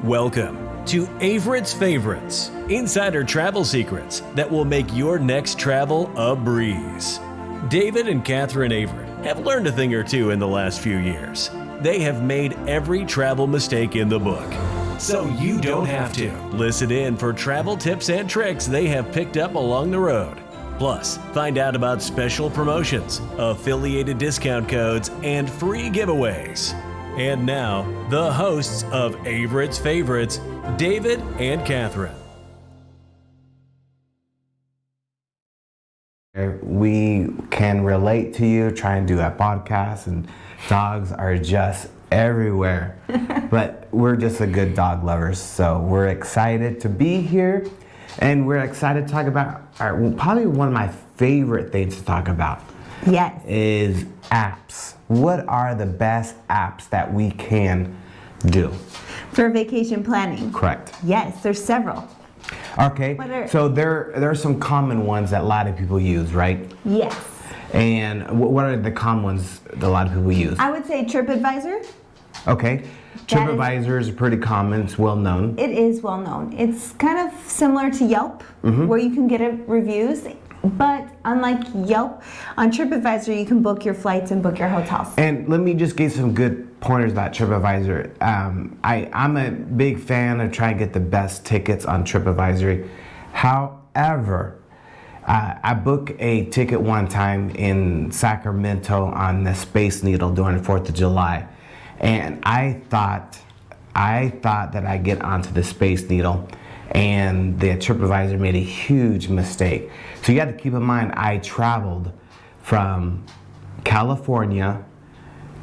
Welcome to Avritt's Favorites, insider travel secrets that will make your next travel a breeze. David and Catherine Avritt have learned a thing or two in the last few years. They have made every travel mistake in the book, so you don't have to. Listen in for travel tips and tricks they have picked up along the road. Plus, find out about special promotions, affiliated discount codes, and free giveaways. And now, the hosts of Avritt's Favorites, David and Catherine. We can relate to you, try and do a podcast, and dogs are just everywhere. But we're just a good dog lovers, so we're excited to be here, and we're excited to talk about probably one of my favorite things to talk about. Yes. Is apps. What are the best apps that we can do? For vacation planning. Correct. Yes, there's several. Okay, so there are some common ones that a lot of people use, right? Yes. And what are the common ones that a lot of people use? I would say TripAdvisor. Okay, TripAdvisor is pretty common, it's well known. It is well known. It's kind of similar to Yelp, where you can get reviews. But unlike Yelp, on TripAdvisor you can book your flights and book your hotels. And let me just give some good pointers about TripAdvisor. I'm a big fan of trying to get the best tickets on TripAdvisor. However, I booked a ticket one time in Sacramento on the Space Needle during the 4th of July. And I thought that I'd get onto the Space Needle, and the TripAdvisor made a huge mistake. So you have to keep in mind, I traveled from California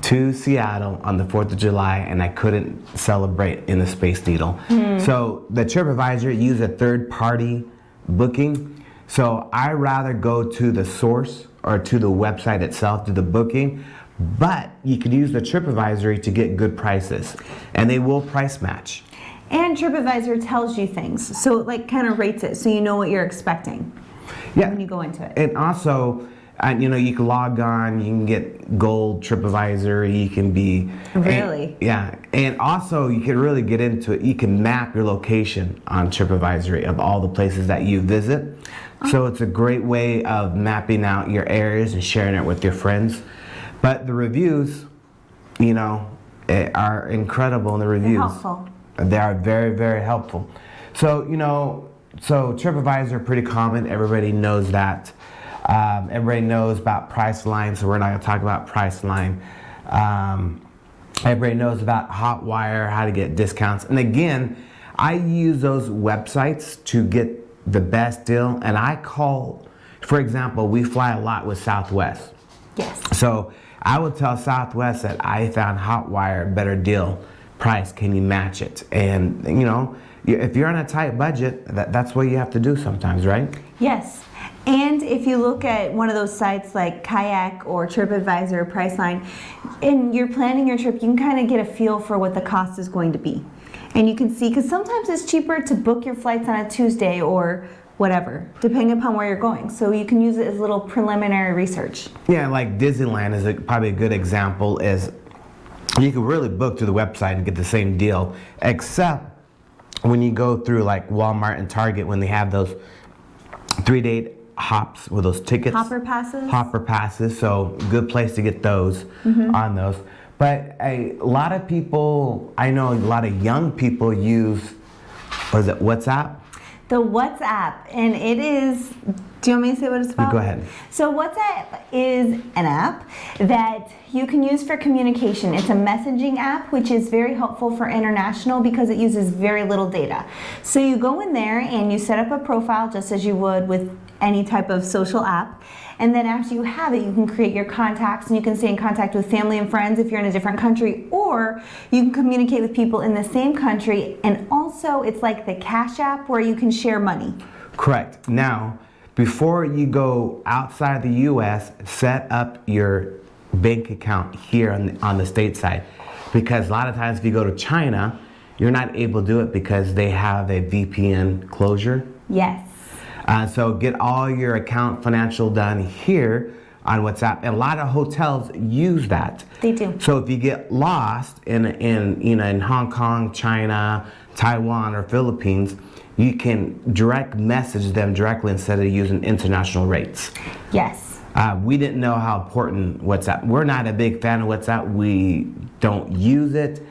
to Seattle on the 4th of July, and I couldn't celebrate in the Space Needle. So the TripAdvisor used a third-party booking. So I rather go to the source or to the website itself, to the booking, but you could use the TripAdvisor to get good prices, and they will price match. And TripAdvisor tells you things, so it like kind of rates it, so you know what you're expecting when you go into it. And also, you can log on, you can get gold TripAdvisor, you can be... Really? And also you can really get into it. You can map your location on TripAdvisor of all the places that you visit. So it's a great way of mapping out your areas and sharing it with your friends. But the reviews, are incredible in the reviews. They're helpful. They are very, very helpful. So, so TripAdvisor pretty common. Everybody knows that. Everybody knows about Priceline, so we're not going to talk about Priceline. Everybody knows about Hotwire, how to get discounts. And again, I use those websites to get the best deal. And I call, for example, we fly a lot with Southwest. Yes. So I would tell Southwest that I found Hotwire better deal. Price, can you match it? And if you're on a tight budget, that's what you have to do sometimes, right? Yes. And if you look at one of those sites like Kayak or TripAdvisor or Priceline, and you're planning your trip, you can kind of get a feel for what the cost is going to be. And you can see, because sometimes it's cheaper to book your flights on a Tuesday or whatever, depending upon where you're going. So you can use it as a little preliminary research. Yeah, like Disneyland is probably a good example. Is you can really book through the website and get the same deal, except when you go through like Walmart and Target, when they have those 3-day hops with those tickets. Hopper passes. Hopper passes, so good place to get those on those. But a lot of people, I know a lot of young people use, what is it, WhatsApp? The WhatsApp, and it is, do you want me to say what it's about? Go ahead. So WhatsApp is an app that you can use for communication. It's a messaging app, which is very helpful for international because it uses very little data. So you go in there and you set up a profile just as you would with any type of social app. And then after you have it, you can create your contacts and you can stay in contact with family and friends if you're in a different country, or you can communicate with people in the same country. And also it's like the Cash App where you can share money. Correct. Now, before you go outside the US, set up your bank account here on the state side. Because a lot of times if you go to China, you're not able to do it because they have a VPN closure. Yes. So get all your account financial done here on WhatsApp, and a lot of hotels use that. They do. So if you get lost in Hong Kong, China, Taiwan, or Philippines, you can direct message them directly instead of using international rates. Yes. We didn't know how important WhatsApp. We're not a big fan of WhatsApp. We don't use it,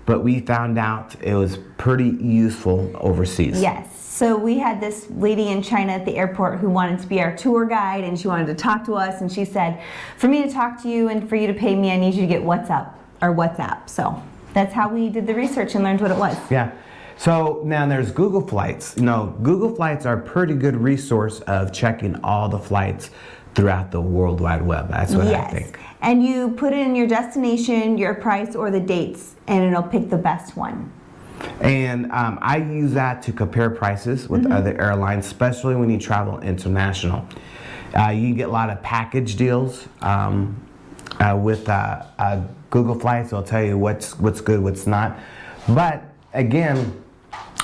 but we found out it was pretty useful overseas. Yes. So we had this lady in China at the airport who wanted to be our tour guide, and she wanted to talk to us, and she said, for me to talk to you and for you to pay me, I need you to get WhatsApp. So that's how we did the research and learned what it was. Yeah. So now there's Google Flights. Google Flights are a pretty good resource of checking all the flights throughout the World Wide Web. That's what I think. And you put in your destination, your price, or the dates, and it'll pick the best one. And I use that to compare prices with other airlines, especially when you travel international. You can get a lot of package deals with Google Flights. It'll tell you what's good, what's not. But again,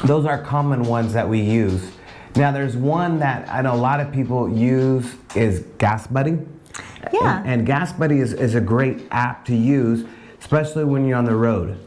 those are common ones that we use. Now there's one that I know a lot of people use is Gas Buddy. Yeah. And Gas Buddy is a great app to use, especially when you're on the road.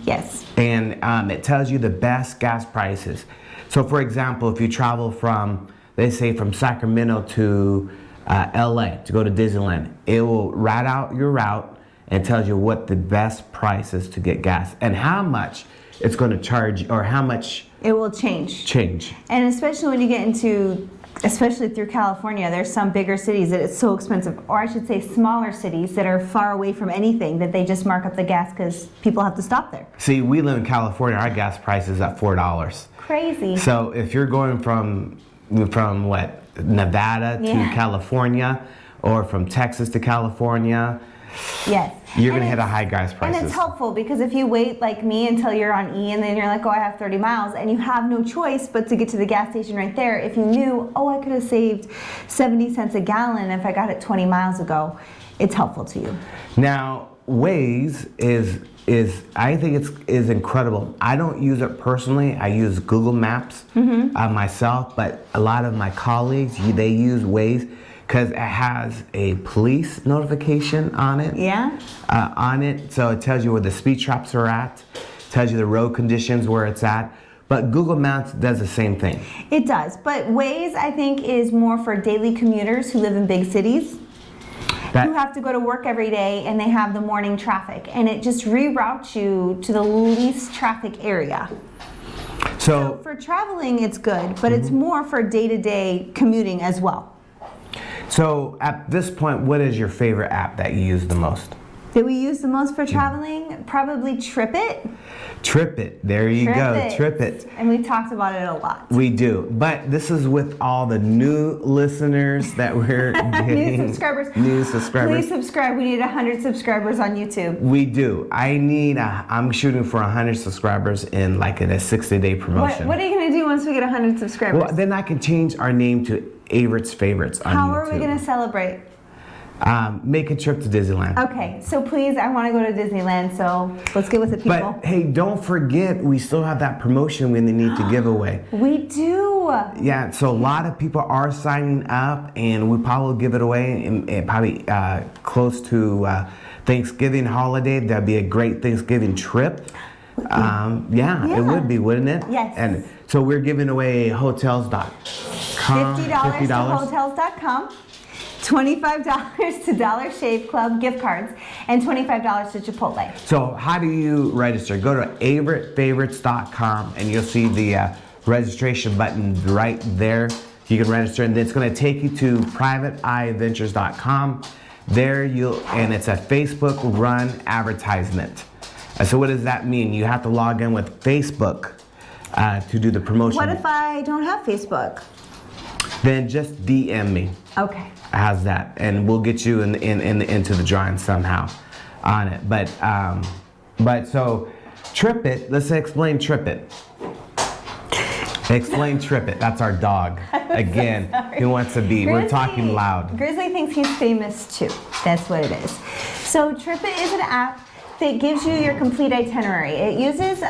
Yes. And it tells you the best gas prices. So for example, if you travel from, let's say from Sacramento to LA to go to Disneyland, it will write out your route and tells you what the best price is to get gas and how much it's going to charge or how much it will change. And especially when you get into, especially through California, there's some bigger cities that it's so expensive, or I should say smaller cities that are far away from anything that they just mark up the gas because people have to stop there. See, we live in California, our gas price is at $4. Crazy. So if you're going from what, Nevada to California, or from Texas to California, yes, you're going to hit a high gas prices. And it's helpful because if you wait like me until you're on E and then you're like, oh, I have 30 miles, and you have no choice but to get to the gas station right there, if you knew, oh, I could have saved 70 cents a gallon if I got it 20 miles ago, it's helpful to you. Now, Waze is I think is incredible. I don't use it personally. I use Google Maps myself, but a lot of my colleagues, they use Waze because it has a police notification on it. Yeah. On it, so it tells you where the speed traps are at, tells you the road conditions where it's at. But Google Maps does the same thing. It does, but Waze I think is more for daily commuters who live in big cities. Who have to go to work every day and they have the morning traffic, and it just reroutes you to the least traffic area. So for traveling it's good, but it's more for day-to-day commuting as well. So at this point, what is your favorite app that you use the most? That we use the most for traveling? Probably TripIt. TripIt, there you go, TripIt. And we talked about it a lot. We do, but this is with all the new listeners that we're getting. New subscribers. New subscribers. Please subscribe, we need 100 subscribers on YouTube. We do. I'm shooting for 100 subscribers in like a 60-day promotion. What are you gonna do once we get 100 subscribers? Well, then I can change our name to Avritts Favorites on YouTube. How are we gonna celebrate? Make a trip to Disneyland. Okay, so please, I want to go to Disneyland, so let's get with the people. But hey, don't forget, we still have that promotion we need to give away. We do. Yeah, so a lot of people are signing up, and we probably will give it away in probably close to Thanksgiving holiday. That'd be a great Thanksgiving trip. Yeah, it would be, wouldn't it? Yes. And so we're giving away hotels.com. $50 to hotels.com. $25 to Dollar Shave Club gift cards, and $25 to Chipotle. So how do you register? Go to avrittfavorites.com and you'll see the registration button right there. You can register, and then it's going to take you to privateeyeventures.com. There and it's a Facebook run advertisement. So what does that mean? You have to log in with Facebook to do the promotion. What if I don't have Facebook? Then just DM me. Okay. How's that? And we'll get you into the drawing somehow on it. But so TripIt, let's explain TripIt. Explain TripIt. That's our dog. Again, he wants to be. We're talking loud. Grizzly thinks he's famous too. That's what it is. So TripIt is an app that gives you your complete itinerary. It uses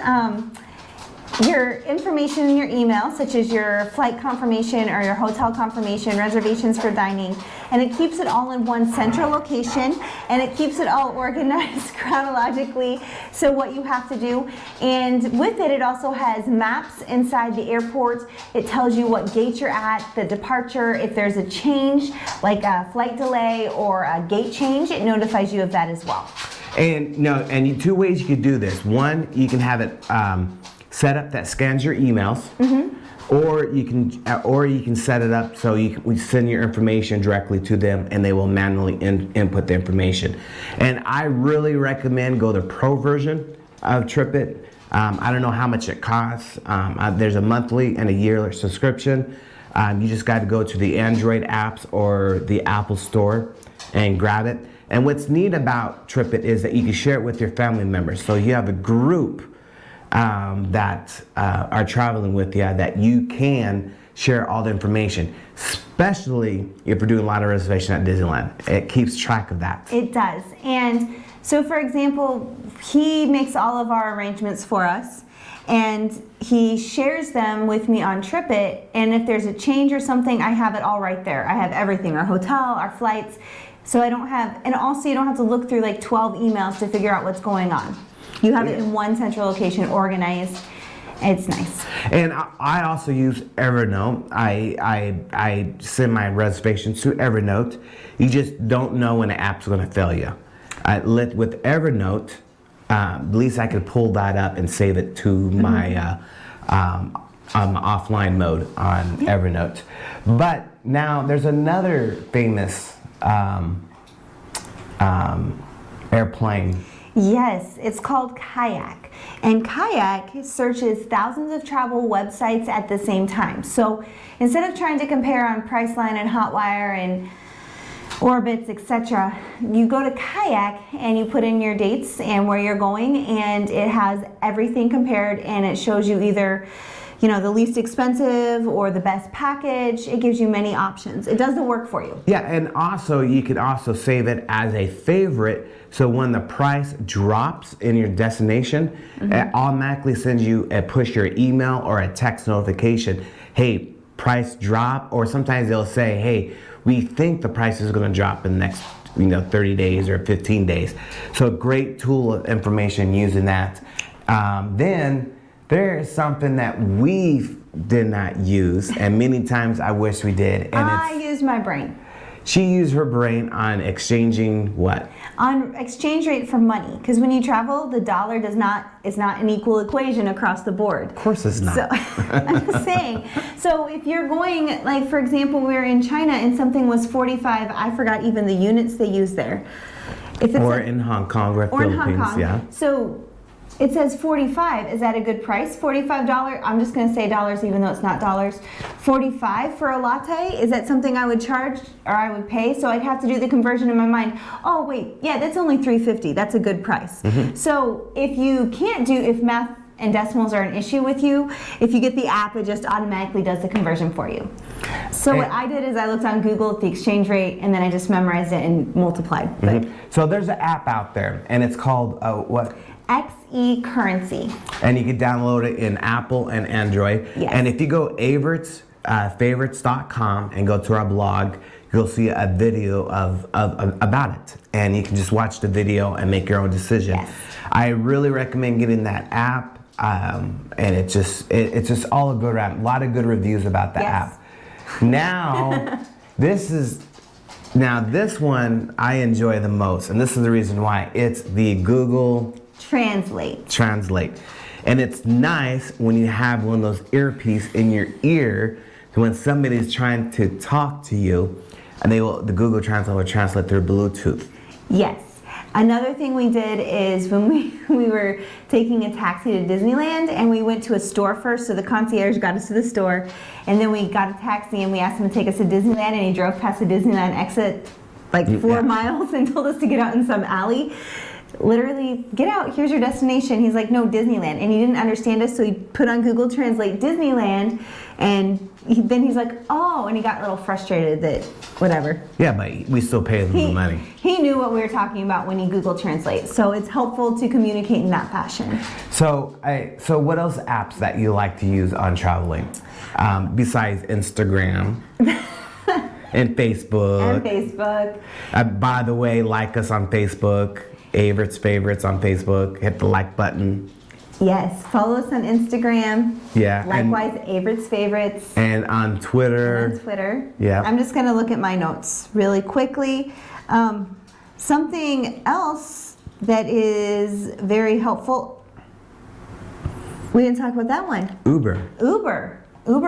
your information in your email, such as your flight confirmation or your hotel confirmation, reservations for dining, and it keeps it all in one central location, and it keeps it all organized chronologically, so what you have to do. And with it, it also has maps inside the airport. It tells you what gate you're at, the departure, if there's a change, like a flight delay or a gate change, it notifies you of that as well. And two ways you could do this. One, you can have it set up that scans your emails, or you can set it up so we send your information directly to them, and they will manually input the information. And I really recommend go the pro version of TripIt. I don't know how much it costs. There's a monthly and a yearly subscription. You just got to go to the Android apps or the Apple Store and grab it. And what's neat about TripIt is that you can share it with your family members. So you have a group that are traveling with you that you can share all the information, especially if you're doing a lot of reservation at Disneyland. It keeps track of that. It does. And so, for example, he makes all of our arrangements for us, and he shares them with me on TripIt, and if there's a change or something, I have it all right there. I have everything, our hotel, our flights, so I don't have, and also you don't have to look through like 12 emails to figure out what's going on. You have it in one central location, organized. It's nice. And I also use Evernote. I send my reservations to Evernote. You just don't know when the app's going to fail you. With Evernote, at least I could pull that up and save it to my offline mode on Evernote. But now there's another famous airplane. Yes, it's called Kayak. And Kayak searches thousands of travel websites at the same time. So instead of trying to compare on Priceline and Hotwire and Orbitz, etc., you go to Kayak and you put in your dates and where you're going, and it has everything compared, and it shows you either, you know, the least expensive or the best package. It gives you many options. It does the work for you. Yeah, and also you can also save it as a favorite, so when the price drops in your destination, it automatically sends you a push your email or a text notification, hey, price drop, or sometimes they'll say, hey, we think the price is going to drop in the next 30 days or 15 days. So a great tool of information using that. Then there is something that we did not use, and many times I wish we did. And I used my brain. She used her brain on exchanging what? On exchange rate for money, because when you travel, the dollar is not an equal equation across the board. Of course it's not. So, I'm just saying. So if you're going, like for example, we were in China and something was 45, I forgot even the units they use there. If it's in Hong Kong or Philippines, in Hong Kong. Yeah. So it says 45. Is that a good price? $45. I'm just going to say dollars, even though it's not dollars. 45 for a latte. Is that something I would charge or I would pay? So I'd have to do the conversion in my mind. Oh wait, yeah, that's only $3.50. That's a good price. So if you can't do, if math and decimals are an issue with you, if you get the app, it just automatically does the conversion for you. So what I did is I looked on Google at the exchange rate, and then I just memorized it and multiplied. So there's an app out there, and it's called what? XE Currency. And you can download it in Apple and Android. Yes. And if you go Avritts, favorites.com and go to our blog, you'll see a video of about it. And you can just watch the video and make your own decision. Yes. I really recommend getting that app. And it's just all a good app. A lot of good reviews about the app. Now, this one I enjoy the most, and this is the reason why. It's the Google Translate. And it's nice when you have one of those earpiece in your ear, so when somebody's trying to talk to you, and the Google Translate will translate through Bluetooth. Yes. Another thing we did is when we were taking a taxi to Disneyland, and we went to a store first, so the concierge got us to the store, and then we got a taxi and we asked him to take us to Disneyland, and he drove past the Disneyland exit like 4 miles and told us to get out in some alley. literally, get out, here's your destination. He's like, no, Disneyland. And he didn't understand us, so he put on Google Translate Disneyland, and then he's like, oh, and he got a little frustrated that whatever. Yeah, but we still pay them the money. He knew what we were talking about when he Google Translate, so it's helpful to communicate in that fashion. So what else apps that you like to use on traveling, besides Instagram and Facebook? And Facebook. By the way, like us on Facebook, Avritts Favorites on Facebook. Hit the like button. Yes, follow us on Instagram. Yeah. Likewise, Avritts Favorites. And on Twitter. And on Twitter. Yeah. I'm just going to look at my notes really quickly. Something else that is very helpful. We didn't talk about that one. Uber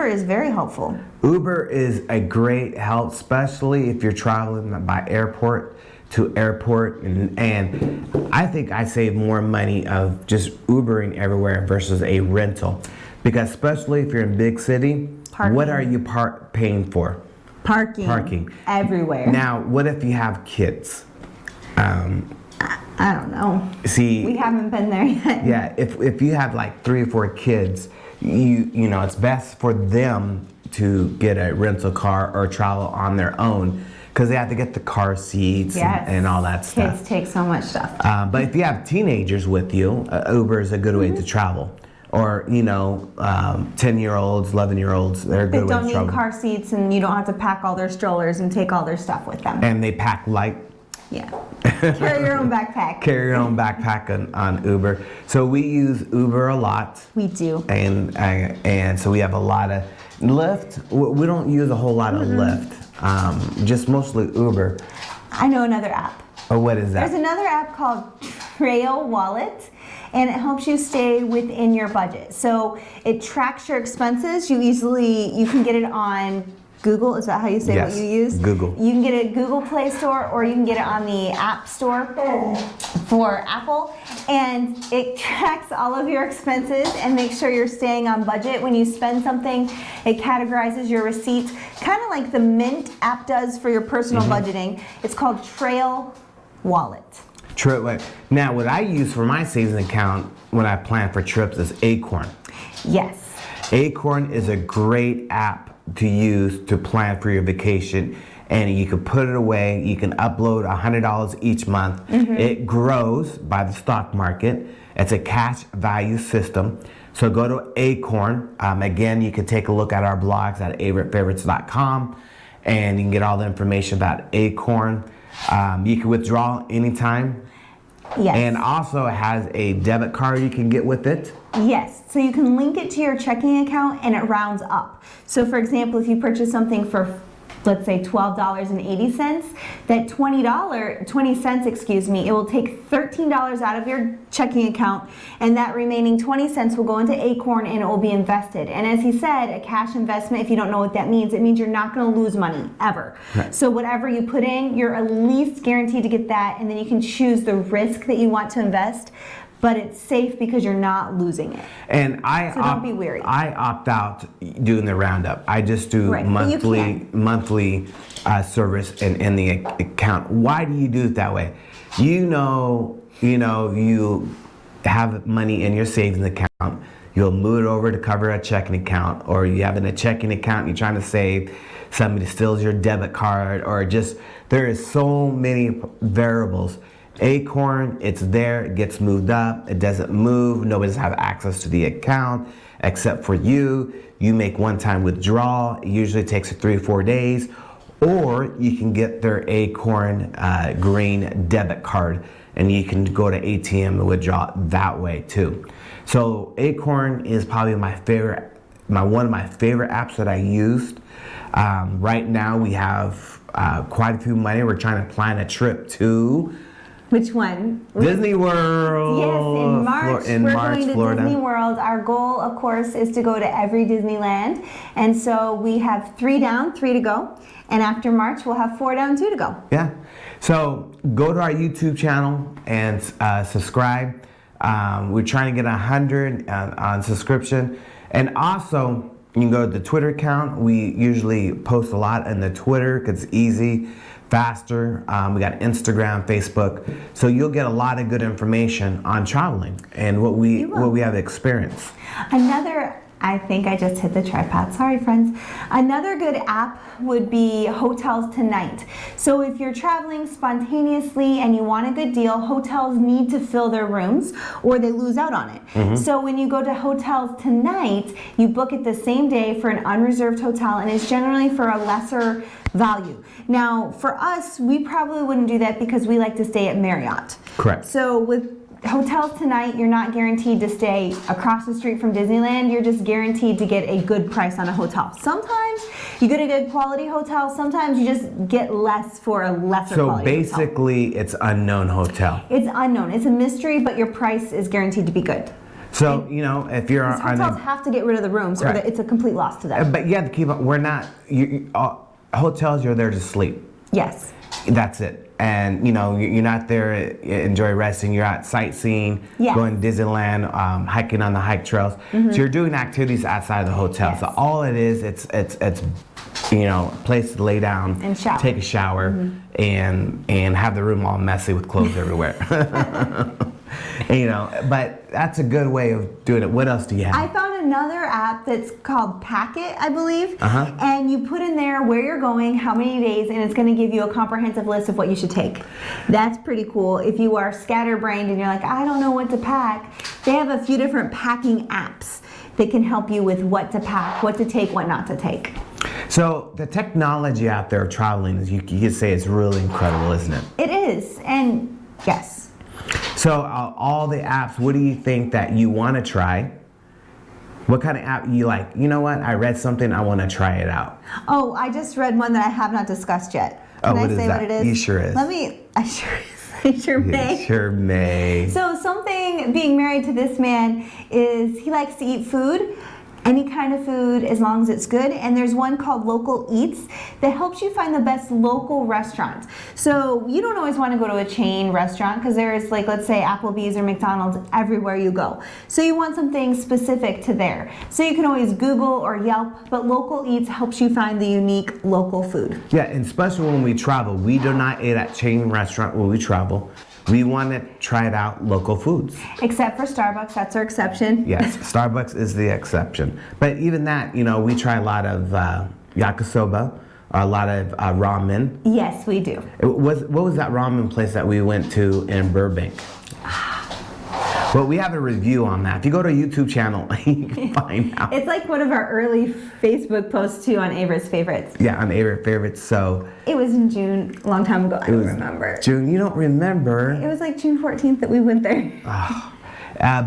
is very helpful. Uber is a great help, especially if you're traveling by airport to airport, and I think I save more money of just Ubering everywhere versus a rental, because especially if you're in big city, Parking. What are you paying for? Parking. Everywhere. Now, what if you have kids? I don't know. See, we haven't been there yet. Yeah, if you have like 3 or 4 kids, you know it's best for them to get a rental car or travel on their own, because they have to get the car seats and all that stuff. Kids take so much stuff. But if you have teenagers with you, Uber is a good way to travel. Or 10-year-olds, 11-year-olds, they're a good way to travel. They don't need car seats, and you don't have to pack all their strollers and take all their stuff with them. And they pack light. Yeah. Carry your own backpack. Carry your own backpack on Uber. So we use Uber a lot. We do. And so we have a lot of Lyft. We don't use a whole lot of Lyft. Just mostly Uber. I know another app. Oh, what is that? There's another app called Trail Wallet, and it helps you stay within your budget. So it tracks your expenses. You can get it on Google. Is that how you say what you use? Google. You can get it at Google Play Store, or you can get it on the App Store for Apple, and it tracks all of your expenses and makes sure you're staying on budget. When you spend something, it categorizes your receipts, kind of like the Mint app does for your personal budgeting. It's called Trail Wallet. Now, what I use for my savings account when I plan for trips is Acorn. Yes. Acorn is a great app to use to plan for your vacation, and you can put it away. You can upload $100 each month. It grows by the stock market. It's a cash value system. So go to Acorn. Again, you can take a look at our blogs at avrittfavorites.com, and you can get all the information about Acorn. You can withdraw anytime. Yes. And also it has a debit card you can get with it. Yes, so you can link it to your checking account and it rounds up. So for example, if you purchase something for, let's say $12.80, that $20 cents, it will take $13 out of your checking account, and that remaining 20 cents will go into Acorn and it will be invested. And as he said, a cash investment, if you don't know what that means, it means you're not going to lose money ever. Right. So whatever you put in, you're at least guaranteed to get that, and then you can choose the risk that you want to invest. But it's safe because you're not losing it. And so don't be weary. I opt out doing the roundup. I just do monthly service in the account. Why do you do it that way? You have money in your savings account. You'll move it over to cover a checking account, or you have in a checking account you're trying to save. Somebody steals your debit card, or just there is so many variables. Acorn, it's there, it gets moved up, it doesn't move, nobody does have access to the account except for you. You make one-time withdrawal, it usually takes 3 or 4 days, or you can get their Acorn green debit card, and you can go to ATM and withdraw that way too. So Acorn is probably one of my favorite apps that I used. Right now we have quite a few money. We're trying to plan a trip to Which one? Disney World. Yes, in March. In we're March, going to Florida. Disney World. Our goal, of course, is to go to every Disneyland. And so we have 3 down, 3 to go. And after March, we'll have 4 down, 2 to go. Yeah. So go to our YouTube channel and subscribe. We're trying to get 100 on subscription. And also, you can go to the Twitter account. We usually post a lot in the Twitter because it's easy, faster. We got Instagram, Facebook, so you'll get a lot of good information on traveling and what we have experienced. Another, I think I just hit the tripod. Sorry, friends. Another good app would be Hotels Tonight. So if you're traveling spontaneously and you want a good deal, hotels need to fill their rooms or they lose out on it. So when you go to Hotels Tonight, you book it the same day for an unreserved hotel, and it's generally for a lesser value. Now, for us, we probably wouldn't do that because we like to stay at Marriott. Correct. So with Hotels Tonight, you're not guaranteed to stay across the street from Disneyland. You're just guaranteed to get a good price on a hotel. Sometimes you get a good quality hotel. Sometimes you just get less for a lesser quality hotel. So basically, it's unknown hotel. It's unknown. It's a mystery, but your price is guaranteed to be good. So, you know, if you're on hotels have to get rid of the rooms, or it's a complete loss to them. But you have to keep up. We're not, hotels, you're there to sleep. Yes. That's it. And, you know, you're not there to enjoy resting. You're out sightseeing, going to Disneyland, hiking on the hike trails. So you're doing activities outside of the hotel. Yes. So all it is, it's you know, a place to lay down, and shower. take a shower, and have the room all messy with clothes everywhere. You know, but that's a good way of doing it. What else do you have? I found another app that's called Packet, I believe. And you put in there where you're going, how many days, and it's going to give you a comprehensive list of what you should take. That's pretty cool. If you are scatterbrained and you're like, I don't know what to pack, they have a few different packing apps that can help you with what to pack, what to take, what not to take. So the technology out there of traveling, you could say it's really incredible, isn't it? It is, and yes. So all the apps, what do you think that you want to try? What kind of app you like? You know what? I read something, I want to try it out. Oh, I just read one that I have not discussed yet. Can I say what it is? You sure is. I sure may. You sure may. So something, being married to this man, is he likes to eat food. Any kind of food, as long as it's good. And there's one called Local Eats that helps you find the best local restaurants. So you don't always want to go to a chain restaurant because there's, like, let's say Applebee's or McDonald's everywhere you go. So you want something specific to there. So you can always Google or Yelp, but Local Eats helps you find the unique local food. Yeah, and especially when we travel, we do not eat at chain restaurant when we travel. We want to try it out local foods. Except for Starbucks, that's our exception. Yes, Starbucks is the exception. But even that, you know, we try a lot of yakisoba, a lot of ramen. Yes, we do. What was that ramen place that we went to in Burbank? Well, we have a review on that. If you go to our YouTube channel, you can find out. It's like one of our early Facebook posts too on Avritt's Favorites. Yeah, on Avritt Favorites. So it was in June, a long time ago. I don't remember. June, you don't remember? It was like June 14th that we went there.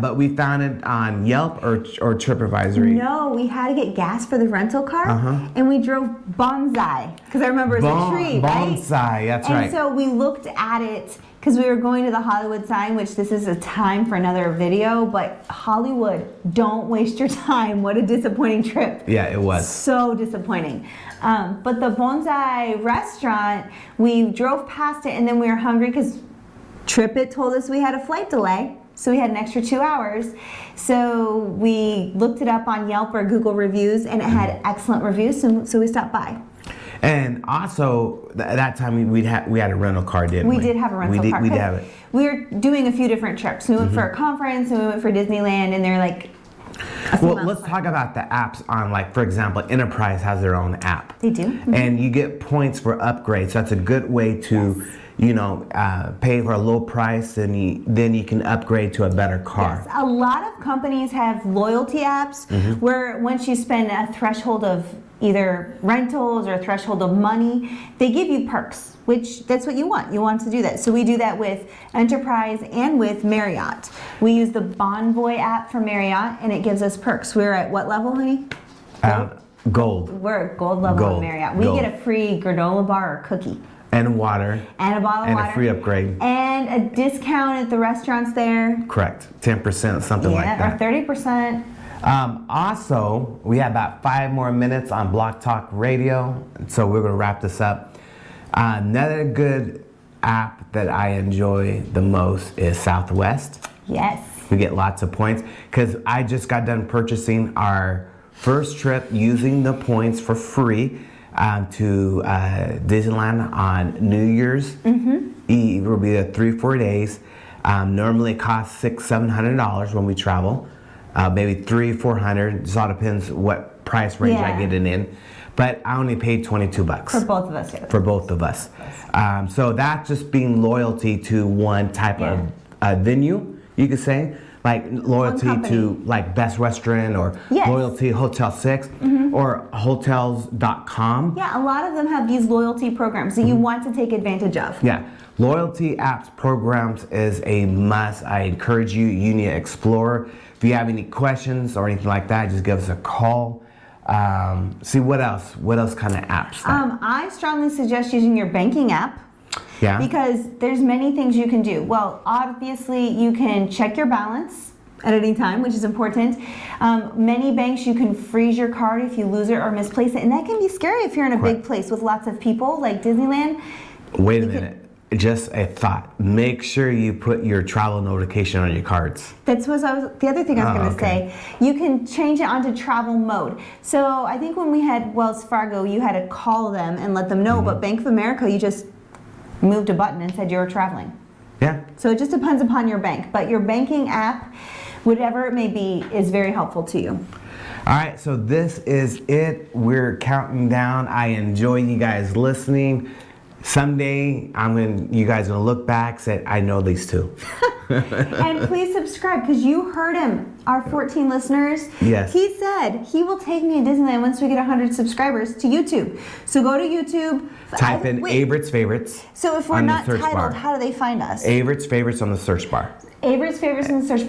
But we found it on Yelp or TripAdvisor. No, we had to get gas for the rental car, and we drove Bonsai because I remember it was a tree, right? Bonsai, that's right. And so we looked at it because we were going to the Hollywood sign, which this is a time for another video, but Hollywood, don't waste your time. What a disappointing trip. Yeah, it was. So disappointing. But the Bonsai restaurant, we drove past it and then we were hungry because TripIt told us we had a flight delay. So we had an extra 2 hours. So we looked it up on Yelp or Google reviews and it had excellent reviews, so we stopped by. And also, that time we had a rental car, didn't we? We did have a rental car. We did have it. We were doing a few different trips. We went for a conference and we went for Disneyland, and they're like well, let's talk about the apps on, like, for example, Enterprise has their own app. They do. And you get points for upgrades. So that's a good way to, you know, pay for a low price, and then you can upgrade to a better car. Yes. A lot of companies have loyalty apps where once you spend a threshold of either rentals or a threshold of money, they give you perks, which that's what you want. You want to do that. So we do that with Enterprise and with Marriott. We use the Bonvoy app for Marriott, and it gives us perks. We're at what level, honey? Gold. We're at gold level at Marriott. We get a free granola bar or cookie. And water. And a bottle of water. And a free upgrade. And a discount at the restaurants there. Correct. 10%, something like that. Or 30%. Also, we have about 5 more minutes on Block Talk Radio, so we're going to wrap this up. Another good app that I enjoy the most is Southwest. Yes. We get lots of points because I just got done purchasing our first trip using the points for free. to Disneyland on New Year's Eve. It will be 3-4 days. Normally it costs $600-700 when we travel. Maybe $300-400. Just all depends what price range I get it in. But I only paid $22 For both of us. Yeah. for both of us. So that's just being loyalty to one type of venue, you could say. Like loyalty to like Best Restaurant or loyalty Hotel 6 or hotels.com. Yeah, a lot of them have these loyalty programs that you want to take advantage of. Yeah, loyalty apps programs is a must. I encourage you need to explore. If you have any questions or anything like that, just give us a call. See what else kind of apps? I strongly suggest using your banking app. Yeah. Because there's many things you can do. Well, obviously you can check your balance at any time, which is important. Many banks you can freeze your card if you lose it or misplace it, and that can be scary if you're in a big place with lots of people like Disneyland. Wait a minute. Just a thought. Make sure you put your travel notification on your cards. That's what the other thing I was going to say. You can change it onto travel mode. So I think when we had Wells Fargo, you had to call them and let them know, but Bank of America, you just moved a button and said you were traveling. Yeah. So it just depends upon your bank, but your banking app, whatever it may be, is very helpful to you. All right, so this is it. We're counting down. I enjoy you guys listening. Someday, you guys are gonna look back, say, I know these two. And please subscribe, because you heard him, our 14 listeners. Yes. He said he will take me to Disneyland once we get 100 subscribers to YouTube. So go to YouTube. Type in Avritts Favorites. So if we're not titled, how do they find us? Avritts Favorites on the search bar. Avritts Favorites in the search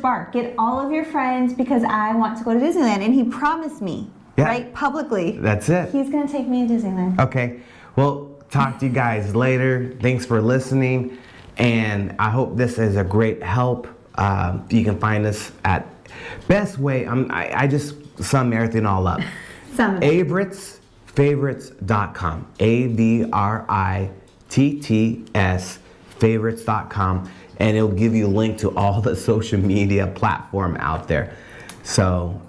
bar. Get all of your friends, because I want to go to Disneyland. And he promised me, right, publicly. That's it. He's going to take me to Disneyland. Okay. Well, talk to you guys later. Thanks for listening. And I hope this is a great help. You can find us at best way. I just sum everything all up. AvrittsFavorites.com. AVRITTS favorites.com. And it'll give you a link to all the social media platform out there. So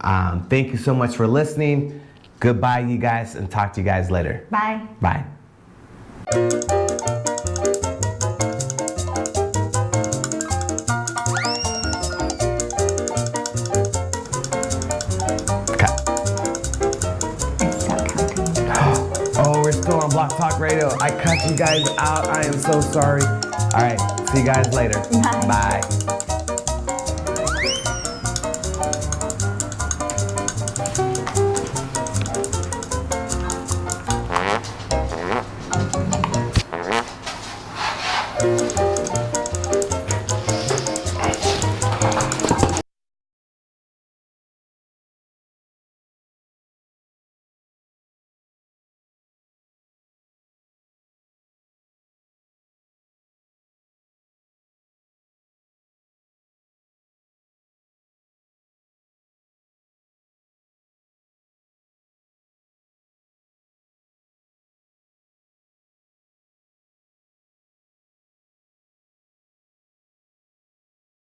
thank you so much for listening. Goodbye, you guys, and talk to you guys later. Bye. Bye. Oh, we're still on Block Talk Radio. I cut you guys out. I am so sorry. All right, see you guys later. Bye. Bye.